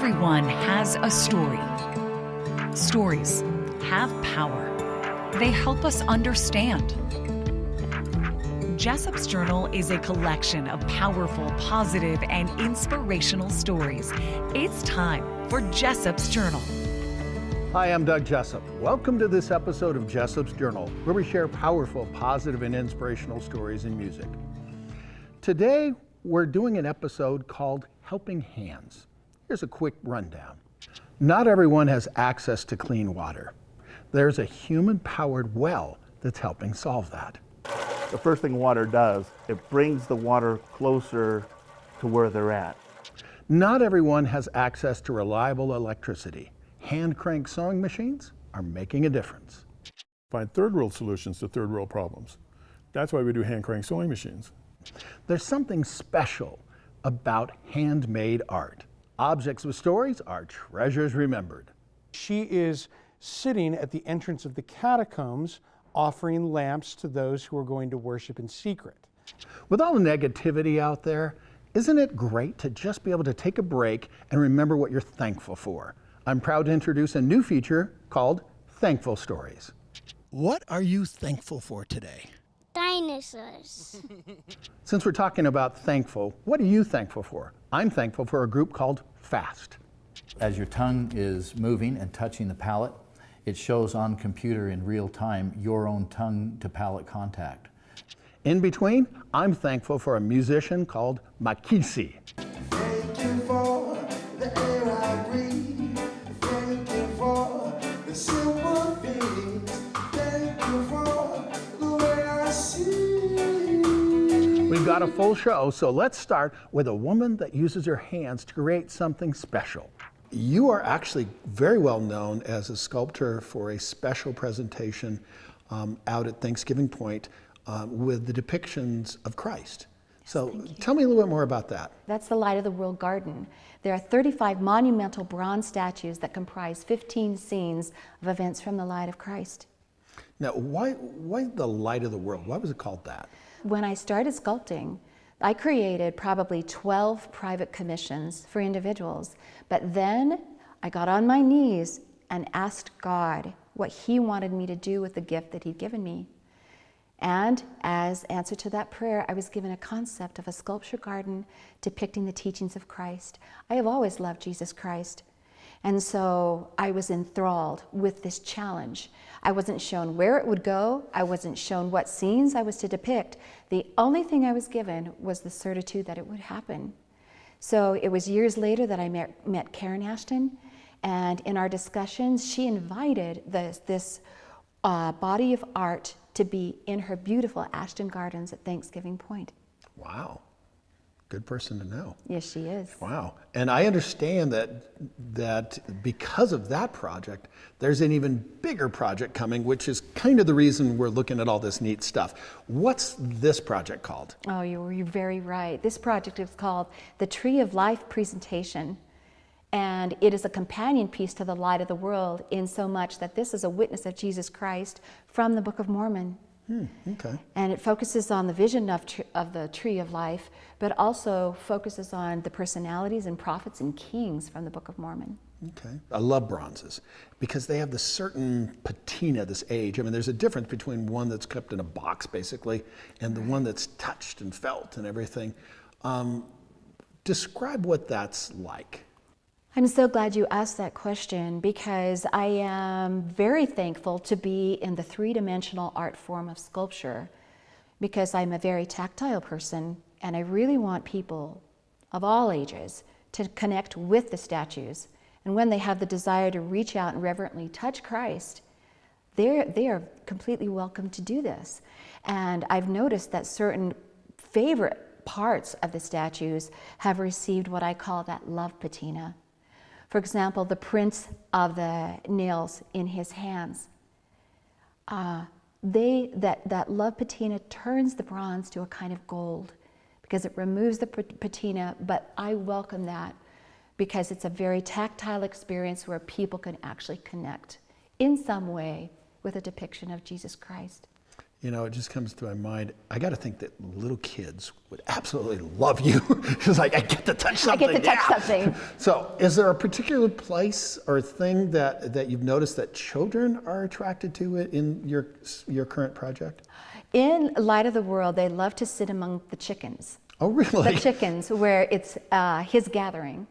Everyone has a story. Stories have power. They help us understand. Jessop's Journal is a collection of powerful, positive, and inspirational stories. It's time for Jessop's Journal. Hi, I'm Doug Jessop. Welcome to this episode of Jessop's Journal, where we share powerful, positive, and inspirational stories in music. Today, we're doing an episode called Helping Hands. Here's a quick rundown. Not everyone has access to clean water. There's a human-powered well that's helping solve that. The first thing water does, it brings the water closer to where they're at. Not everyone has access to reliable electricity. Hand crank sewing machines are making a difference. Find third world solutions to third world problems. That's why we do hand crank sewing machines. There's something special about handmade art. Objects with stories are treasures remembered. She is sitting at the entrance of the catacombs offering lamps to those who are going to worship in secret. With all the negativity out there, isn't it great to just be able to take a break and remember what you're thankful for? I'm proud to introduce a new feature called Thankful Stories. What are you thankful for today? Dinosaurs. Since we're talking about thankful, what are you thankful for? I'm thankful for a group called f.a.s.t. As your tongue is moving and touching the palate, it shows on computer in real time your own tongue to palate contact. In between, I'm thankful for a musician called Makisi. Thank you for the air I breathe. Thank you for the simple things. Thank you for the way I see. We've got a full show, so let's start with a woman that uses her hands to create something special. You are actually very well known as a sculptor for a special presentation out at Thanksgiving Point with the depictions of Christ. So tell me a little bit more about that. That's the Light of the World Garden. There are 35 monumental bronze statues that comprise 15 scenes of events from the light of Christ. Now, why the Light of the World? Why was it called that? When I started sculpting, I created probably 12 private commissions for individuals, but then I got on my knees and asked God what He wanted me to do with the gift that He'd given me. And as answer to that prayer, I was given a concept of a sculpture garden depicting the teachings of Christ. I have always loved Jesus Christ. And so I was enthralled with this challenge. I wasn't shown where it would go. I wasn't shown what scenes I was to depict. The only thing I was given was the certitude that it would happen. So it was years later that I met Karen Ashton, and in our discussions, she invited this body of art to be in her beautiful Ashton Gardens at Thanksgiving Point. Wow. Good person to know. Yes, she is. Wow. And I understand that because of that project, there's an even bigger project coming, which is kind of the reason we're looking at all this neat stuff. What's this project called? Oh, you're very right. This project is called the Tree of Life Presentation. And it is a companion piece to the Light of the World in so much that this is a witness of Jesus Christ from the Book of Mormon. Okay. And it focuses on the vision of the Tree of Life, but also focuses on the personalities and prophets and kings from the Book of Mormon. Okay. I love bronzes because they have this certain patina, this age. I mean, there's a difference between one that's kept in a box, basically, and the one that's touched and felt and everything. Describe what that's like. I'm so glad you asked that question because I am very thankful to be in the three-dimensional art form of sculpture because I'm a very tactile person and I really want people of all ages to connect with the statues. And when they have the desire to reach out and reverently touch Christ, they are completely welcome to do this. And I've noticed that certain favorite parts of the statues have received what I call that love patina. For example, the prints of the nails in his hands. That love patina turns the bronze to a kind of gold because it removes the patina, but I welcome that because it's a very tactile experience where people can actually connect in some way with a depiction of Jesus Christ. you know, it just comes to my mind. I got to think that little kids would absolutely love you. It's like, I get to touch something. I get to touch something. So is there a particular place or thing that you've noticed that children are attracted to it in your current project? In Light of the World, they love to sit among the chickens. Oh, really? The chickens, where it's his gathering.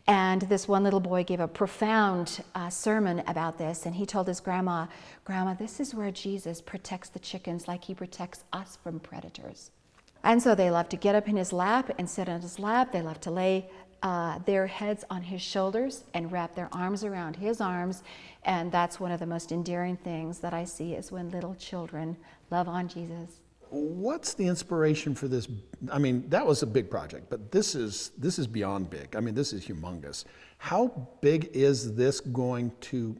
And this one little boy gave a profound sermon about this, and he told his grandma, "Grandma, this is where Jesus protects the chickens like he protects us from predators." And so they love to get up in his lap and sit on his lap. They love to lay their heads on his shoulders and wrap their arms around his arms. And that's one of the most endearing things that I see, is when little children love on Jesus. What's the inspiration for this? I mean, that was a big project, but this is beyond big. I mean, this is humongous. How big is this going to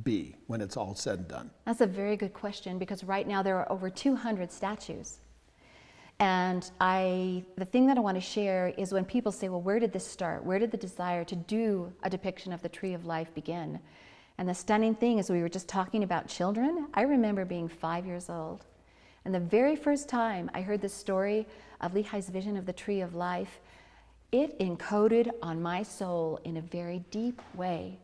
be when it's all said and done? That's a very good question, because right now there are over 200 statues. And the thing that I want to share is when people say, well, where did this start? Where did the desire to do a depiction of the Tree of Life begin? And the stunning thing is, we were just talking about children. I remember being 5 years old. And the very first time I heard the story of Lehi's vision of the Tree of Life, it encoded on my soul in a very deep way.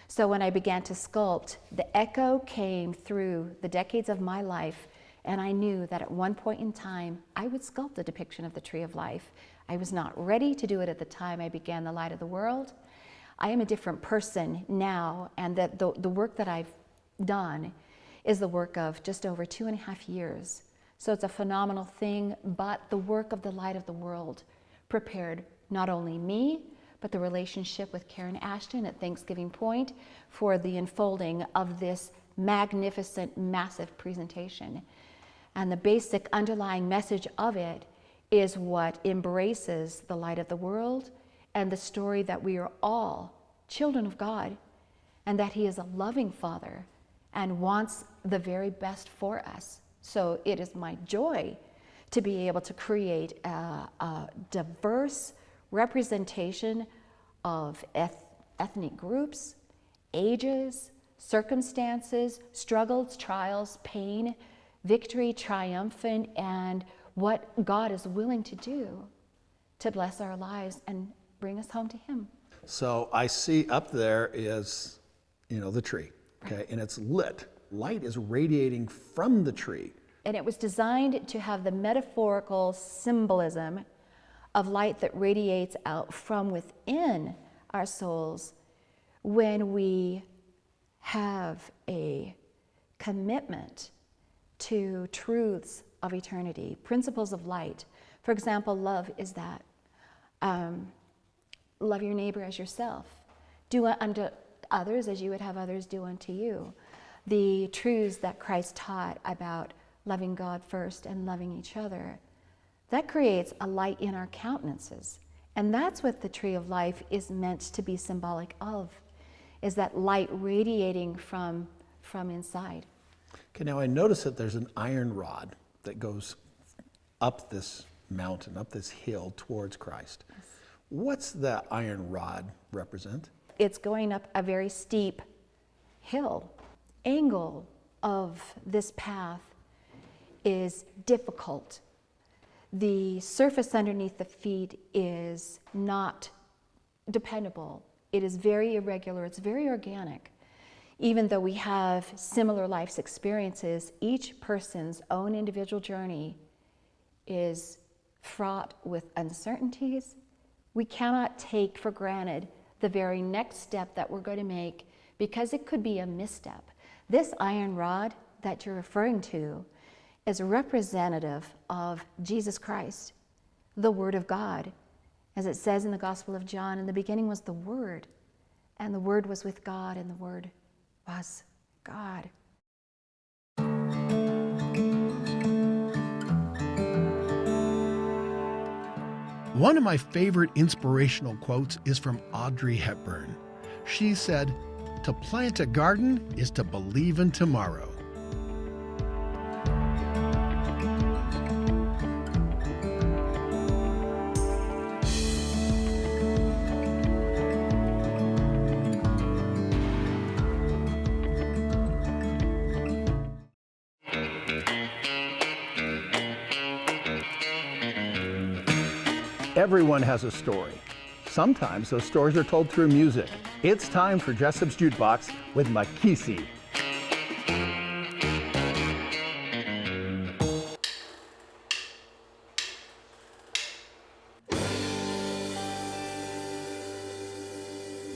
So when I began to sculpt, the echo came through the decades of my life, and I knew that at one point in time, I would sculpt a depiction of the Tree of Life. I was not ready to do it at the time I began the Light of the World. I am a different person now, and that the work that I've done is the work of just over 2.5 years. So it's a phenomenal thing, but the work of the Light of the World prepared not only me, but the relationship with Karen Ashton at Thanksgiving Point for the unfolding of this magnificent, massive presentation. And the basic underlying message of it is what embraces the light of the world and the story that we are all children of God, and that He is a loving Father and wants the very best for us. So it is my joy to be able to create a diverse representation of ethnic groups, ages, circumstances, struggles, trials, pain, victory, triumphant, and what God is willing to do to bless our lives and bring us home to Him. So I see up there is, the tree, okay, and it's lit. Light is radiating from the tree. And it was designed to have the metaphorical symbolism of light that radiates out from within our souls when we have a commitment to truths of eternity, principles of light. For example, love is that. Love your neighbor as yourself. Do unto others as you would have others do unto you. The truths that Christ taught about loving God first and loving each other, that creates a light in our countenances. And that's what the Tree of Life is meant to be symbolic of, is that light radiating from inside. Okay, now I notice that there's an iron rod that goes up this mountain, up this hill towards Christ. Yes. What's that iron rod represent? It's going up a very steep hill. Angle of this path is difficult. The surface underneath the feet is not dependable. It is very irregular, it's very organic. Even though we have similar life's experiences, each person's own individual journey is fraught with uncertainties. We cannot take for granted the very next step that we're going to make, because it could be a misstep. This iron rod that you're referring to is representative of Jesus Christ, the Word of God. As it says in the Gospel of John, in the beginning was the Word, and the Word was with God, and the Word was God. One of my favorite inspirational quotes is from Audrey Hepburn. She said, "To plant a garden is to believe in tomorrow." Everyone has a story. Sometimes those stories are told through music. It's time for Jessop's Jukebox with Makisi.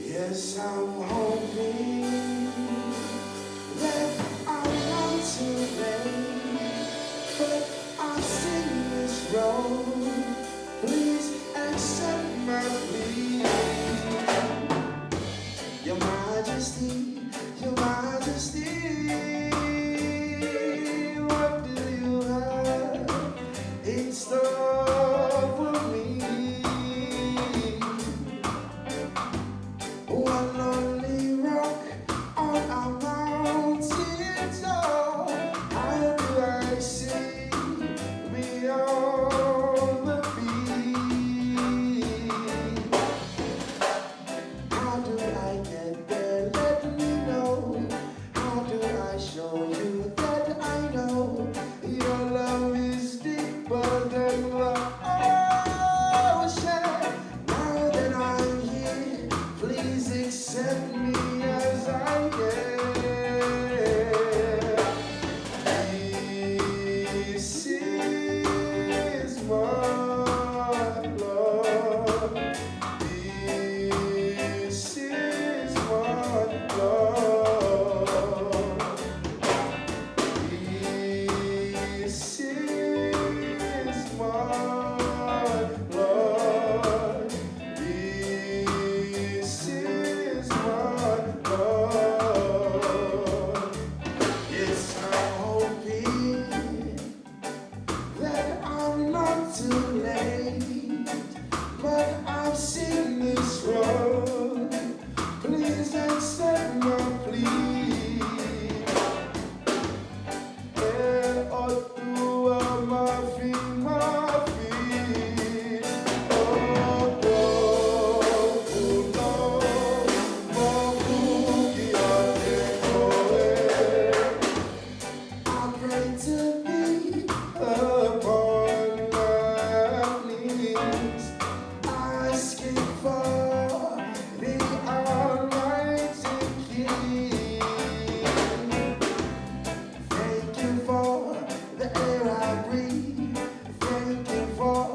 Yes, I'm hoping that I'm not too late, but I've seen this road. Please accept my plea. Your Majesty, Your Majesty, what do you have in store for me? One lonely rock on a mountain top. How do I see beyond the peak? How do I get there? Let me know. How do I show you that I know your love is deeper than the ocean? Now that I'm here, please accept me as I am. This is my love. This is my love. This is my love. This is my love. Yes, I'm hoping that I'm not too late, but I've seen this road. Please accept my plea. I pray to be upon my knees, asking for the Almighty King. Thank you for the air I breathe. Thank you for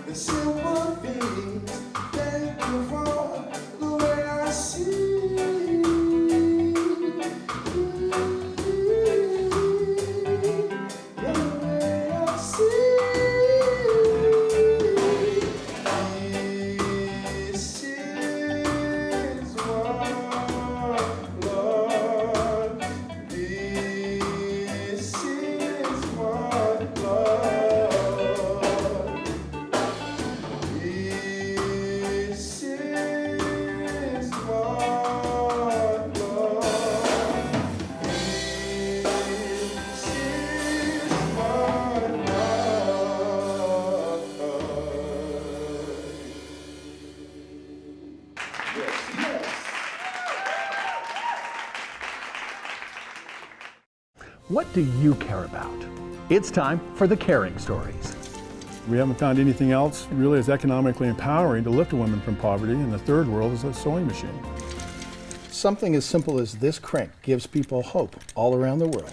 the simple things. Thank you for the way I see. The way I see. This is my Lord. This is my Lord. This is my Lord. This is my Lord. Yes, yes. What do you care about? It's time for the caring stories. We haven't found anything else really as economically empowering to lift a woman from poverty in the third world as a sewing machine. Something as simple as this crank gives people hope all around the world.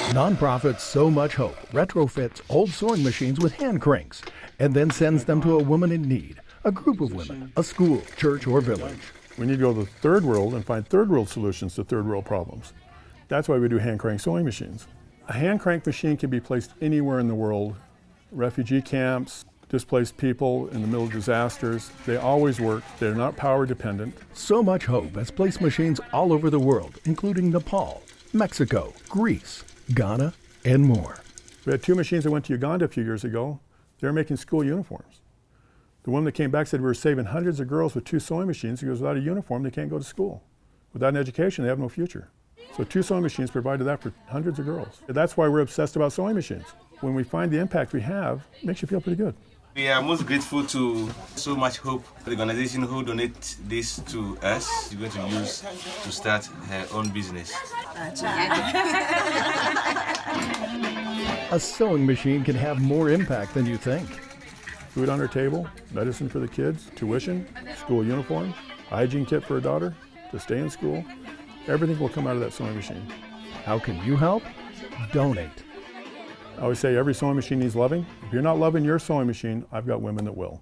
Nonprofit So Much Hope retrofits old sewing machines with hand cranks and then sends them to a woman in need, a group of women, a school, church, or village. We need to go to the third world and find third world solutions to third world problems. That's why we do hand crank sewing machines. A hand crank machine can be placed anywhere in the world. Refugee camps, displaced people in the middle of disasters, they always work. They're not power dependent. So Much Hope has placed machines all over the world, including Nepal, Mexico, Greece, Ghana, and more. We had 2 machines that went to Uganda a few years ago. They're making school uniforms. The woman that came back said we were saving hundreds of girls with 2 sewing machines because without a uniform, they can't go to school. Without an education, they have no future. So 2 sewing machines provided that for hundreds of girls. That's why we're obsessed about sewing machines. When we find the impact we have, it makes you feel pretty good. We are most grateful to So Much Hope, the organization who donate this to us. We're going to use to start her own business. A sewing machine can have more impact than you think. Food on her table, medicine for the kids, tuition, school uniform, hygiene kit for her daughter to stay in school. Everything will come out of that sewing machine. How can you help? Donate. I always say every sewing machine needs loving. If you're not loving your sewing machine, I've got women that will.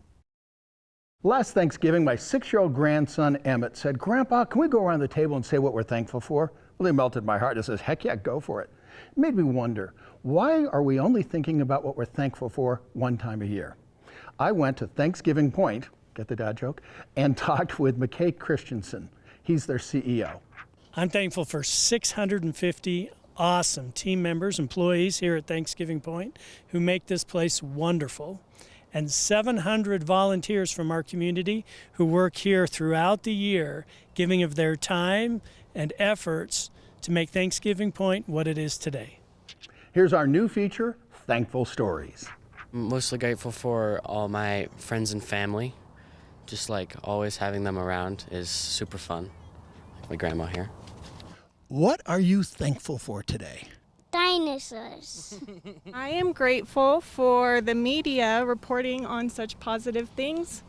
Last Thanksgiving, my 6-year-old grandson Emmett said, "Grandpa, can we go around the table and say what we're thankful for?" Well, he melted my heart and says, "Heck yeah, go for it." It made me wonder, why are we only thinking about what we're thankful for one time a year? I went to Thanksgiving Point, get the dad joke, and talked with Makisi Christensen. He's their CEO. I'm thankful for 650 awesome team members, employees here at Thanksgiving Point who make this place wonderful, and 700 volunteers from our community who work here throughout the year, giving of their time and efforts to make Thanksgiving Point what it is today. Here's our new feature, Thankful Stories. I'm mostly grateful for all my friends and family. Just like always having them around is super fun. Like my grandma here. What are you thankful for today? Dinosaurs. I am grateful for the media reporting on such positive things,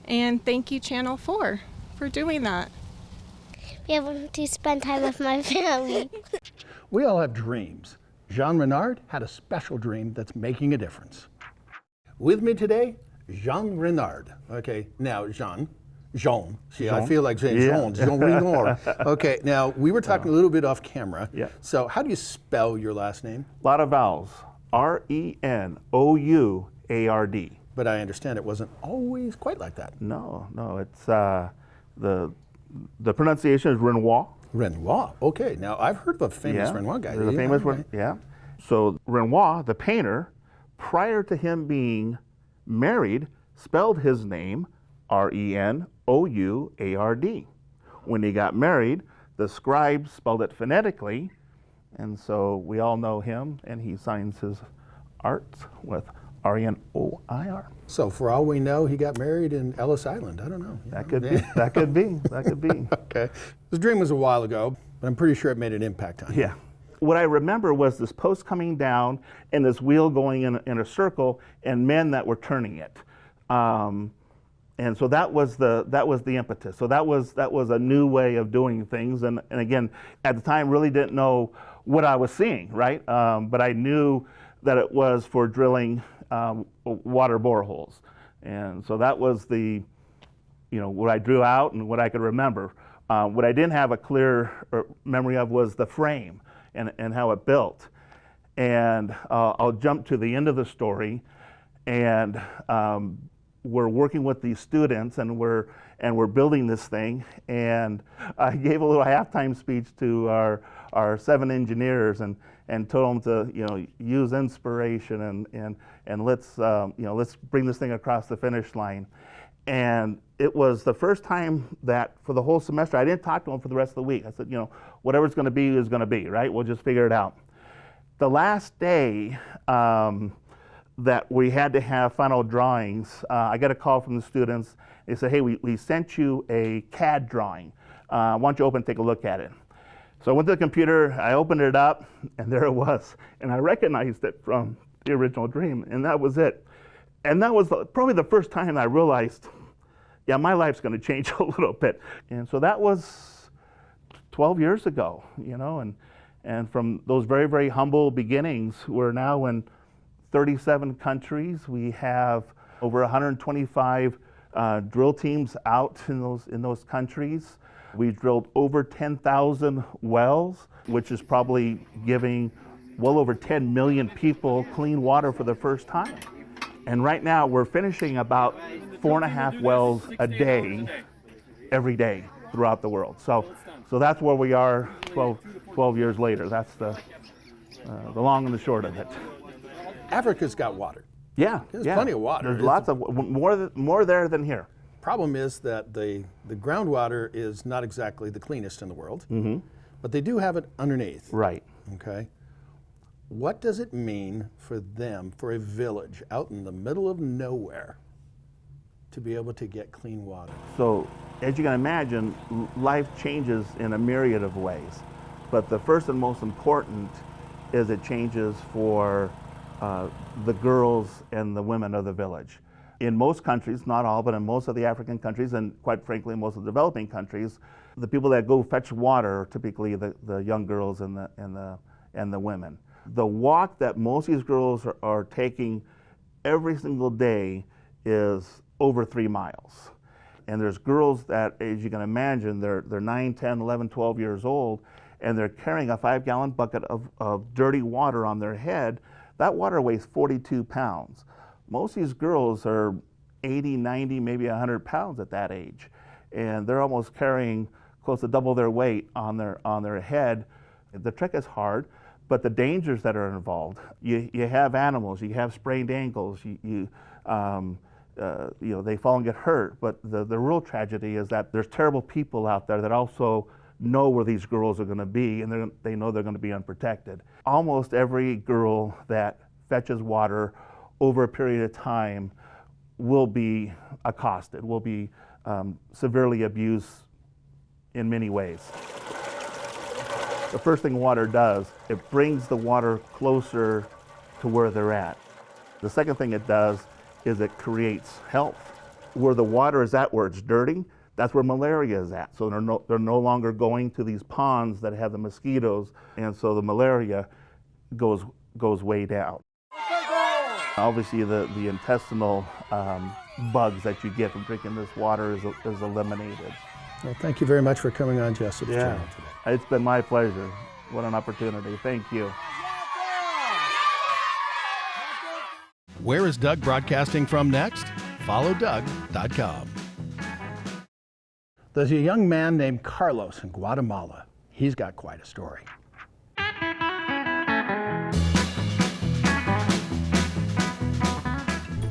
and thank you Channel 4 for doing that. Be able to spend time with my family. We all have dreams. Jean Renard had a special dream that's making a difference. With me today, Jean Renard. Okay, now Jean. See, I feel like saying Jean Renard. Okay, now we were talking a little bit off camera. Yeah. So how do you spell your last name? A lot of vowels. Renouard. But I understand it wasn't always quite like that. No, it's the pronunciation is Renoir. Renoir. Okay, now I've heard of a famous Renoir guy. There's a famous one, yeah. So Renoir, the painter, prior to him being married, spelled his name Renouard. When he got married, the scribe spelled it phonetically, and so we all know him, and he signs his art with Renoir. So for all we know, he got married in Ellis Island. I don't know. That could be. That could be. Okay. This dream was a while ago, but I'm pretty sure it made an impact on you. Yeah. What I remember was this post coming down and this wheel going in a circle and men that were turning it. And so that was the impetus. So that was a new way of doing things. And again, at the time, really didn't know what I was seeing, right? But I knew that it was for drilling water boreholes. And so that was what I drew out and what I could remember. What I didn't have a clear memory of was the frame and how it built. And I'll jump to the end of the story, and we're working with these students, and we're building this thing. And I gave a little halftime speech to our 7 engineers and told them to use inspiration and let's bring this thing across the finish line. And it was the first time that for the whole semester I didn't talk to them for the rest of the week. I said, whatever's going to be is going to be, right? We'll just figure it out. The last day that we had to have final drawings, I got a call from the students. They said, "Hey, we sent you a CAD drawing. Why don't you open and take a look at it?" So I went to the computer, I opened it up, and there it was. And I recognized it from the original dream, and that was it. And that was probably the first time I realized, yeah, my life's going to change a little bit. And so that was 12 years ago, and from those very, very humble beginnings, we're now in 37 countries. We have over 125 drill teams out in those countries. We've drilled over 10,000 wells, which is probably giving well over 10 million people clean water for the first time. And right now we're finishing about 4.5 wells a day, every day throughout the world. So that's where we are 12 years later. That's the long and the short of it. Africa's got water. Yeah, There's plenty of water. There's lots of more there than here. Problem is that the groundwater is not exactly the cleanest in the world, but they do have it underneath. Right. Okay. What does it mean for them, for a village out in the middle of nowhere, to be able to get clean water? So, as you can imagine, life changes in a myriad of ways. But the first and most important is it changes for the girls and the women of the village. In most countries, not all, but in most of the African countries, and quite frankly, most of the developing countries, the people that go fetch water are typically the young girls and the women. The walk that most of these girls are taking every single day is over 3 miles. And there's girls that, as you can imagine, they're 9, 10, 11, 12 years old, and they're carrying a 5-gallon bucket of dirty water on their head. That water weighs 42 pounds. Most of these girls are 80, 90, maybe 100 pounds at that age. And they're almost carrying close to double their weight on their head. The trek is hard, but the dangers that are involved, you have animals, you have sprained ankles, you know, they fall and get hurt. But the real tragedy is that there's terrible people out there that also know where these girls are going to be, and they know they're going to be unprotected. Almost every girl that fetches water over a period of time will be accosted, will be severely abused in many ways. The first thing water does, it brings the water closer to where they're at. The second thing it does is it creates health. Where the water is at, where it's dirty, that's where malaria is at. So they're no longer going to these ponds that have the mosquitoes, and so the malaria goes way down. Obviously, the intestinal bugs that you get from drinking this water is eliminated. Well, thank you very much for coming on Jessop's channel today. It's been my pleasure. What an opportunity. Thank you. Where is Doug broadcasting from next? FollowDoug.com. There's a young man named Carlos in Guatemala. He's got quite a story.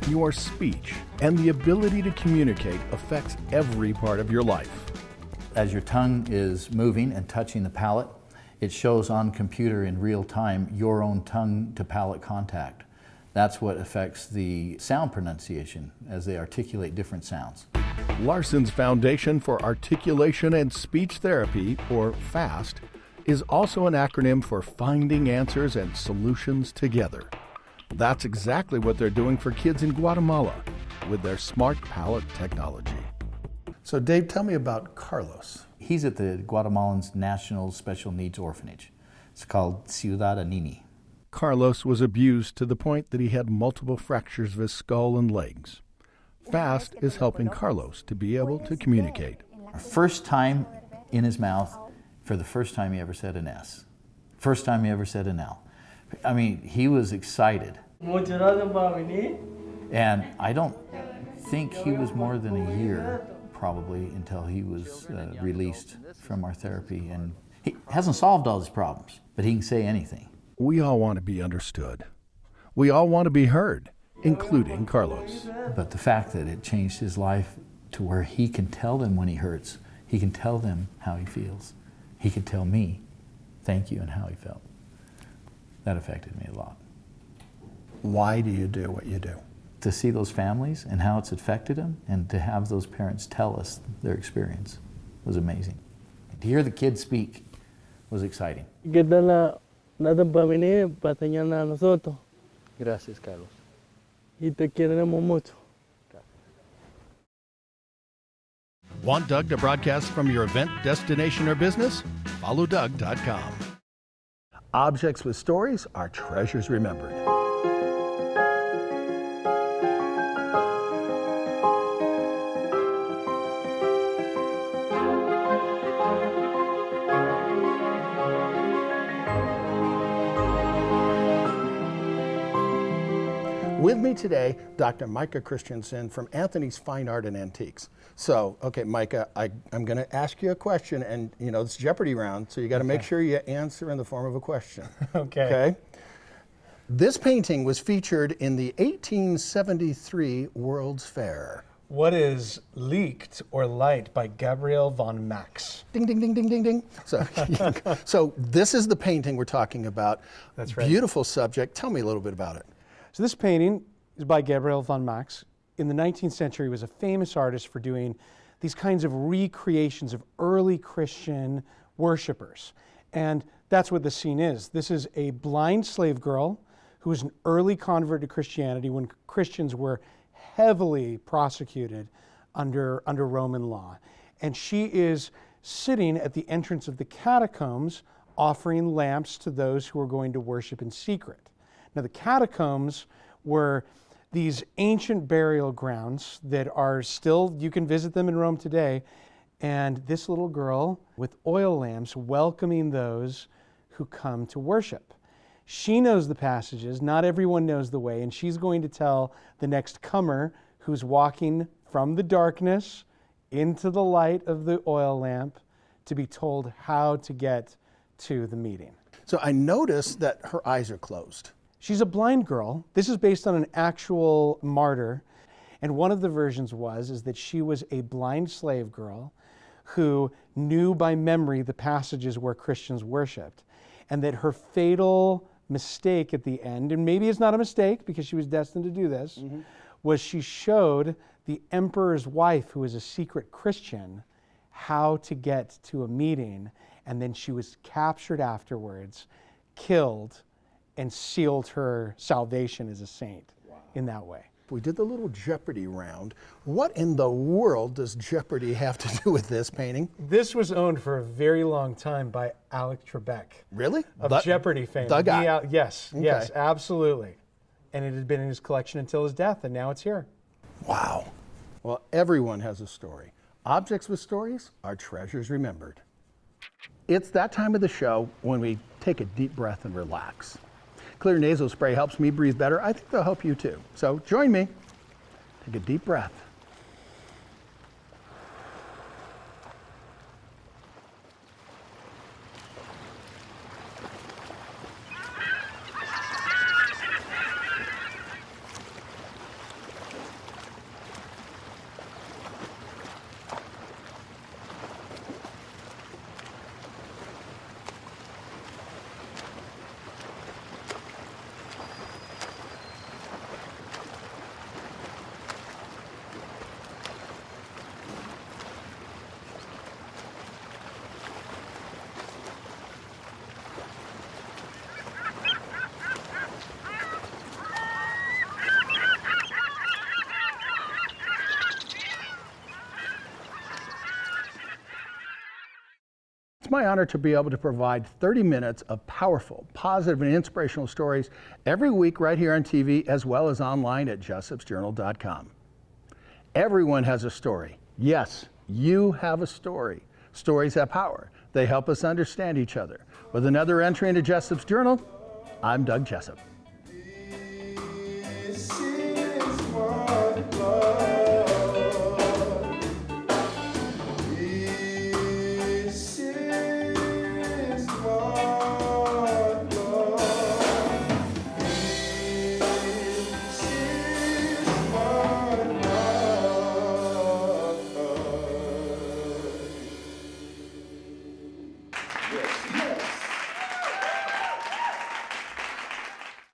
Your speech and the ability to communicate affects every part of your life. As your tongue is moving and touching the palate, it shows on computer in real time your own tongue to palate contact. That's what affects the sound pronunciation as they articulate different sounds. Larson's Foundation for Articulation and Speech Therapy, or FAST, is also an acronym for Finding Answers and Solutions Together. That's exactly what they're doing for kids in Guatemala with their smart palate technology. So Dave, tell me about Carlos. He's at the Guatemalan's National Special Needs Orphanage. It's called Ciudadanini. Carlos was abused to the point that he had multiple fractures of his skull and legs. FAST is helping Carlos to be able to communicate. First time in his mouth, for the first time he ever said an S. First time he ever said an L. I mean, he was excited. And I don't think he was more than a year, probably, until he was released from our therapy. And he hasn't solved all his problems, but he can say anything. We all want to be understood. We all want to be heard, including Carlos. But the fact that it changed his life to where he can tell them when he hurts, he can tell them how he feels. He can tell me thank you and how he felt. That affected me a lot. Why do you do what you do? To see those families and how it's affected them, and to have those parents tell us their experience was amazing. To hear the kids speak was exciting. Gracias, Carlos. Y te queremos mucho. Want Doug to broadcast from your event, destination, or business? FollowDoug.com. Objects with stories are treasures remembered. With me today, Dr. Micah Christensen from Anthony's Fine Art and Antiques. So, okay, Micah, I'm going to ask you a question, and you know, it's Jeopardy round, so you got to make sure you answer in the form of a question. Okay. This painting was featured in the 1873 World's Fair. What is Leaked or Light by Gabriel von Max? Ding, ding, ding, ding, ding, ding. So this is the painting we're talking about. That's right. Beautiful subject. Tell me a little bit about it. So this painting is by Gabriel von Max. In the 19th century, he was a famous artist for doing these kinds of recreations of early Christian worshipers. And that's what the scene is. This is a blind slave girl who who was an early convert to Christianity when Christians were heavily prosecuted under Roman law. And she is sitting at the entrance of the catacombs offering lamps to those who are going to worship in secret. Now, the catacombs were these ancient burial grounds that are still, you can visit them in Rome today, and this little girl with oil lamps welcoming those who come to worship. She knows the passages, not everyone knows the way, and she's going to tell the next comer who's walking from the darkness into the light of the oil lamp to be told how to get to the meeting. So I noticed that her eyes are closed. She's a blind girl. This is based on an actual martyr. And one of the versions is that she was a blind slave girl who knew by memory the passages where Christians worshiped. And that her fatal mistake at the end, and maybe it's not a mistake because she was destined to do this, was she showed the emperor's wife, who was a secret Christian, how to get to a meeting. And then she was captured afterwards, killed, and sealed her salvation as a saint in that way. We did the little Jeopardy round. What in the world does Jeopardy have to do with this painting? This was owned for a very long time by Alec Trebek. Really? Of Jeopardy fame. The guy. Yes, Okay. yes, absolutely. And it had been in his collection until his death, and now it's here. Wow. Well, everyone has a story. Objects with stories are treasures remembered. It's that time of the show when we take a deep breath and relax. Clear nasal spray helps me breathe better. I think they'll help you too. So join me. Take a deep breath. It's my honor to be able to provide 30 minutes of powerful, positive, and inspirational stories every week right here on TV as well as online at jessopsjournal.com. Everyone has a story. Yes, you have a story. Stories have power. They help us understand each other. With another entry into Jessop's Journal, I'm Doug Jessop.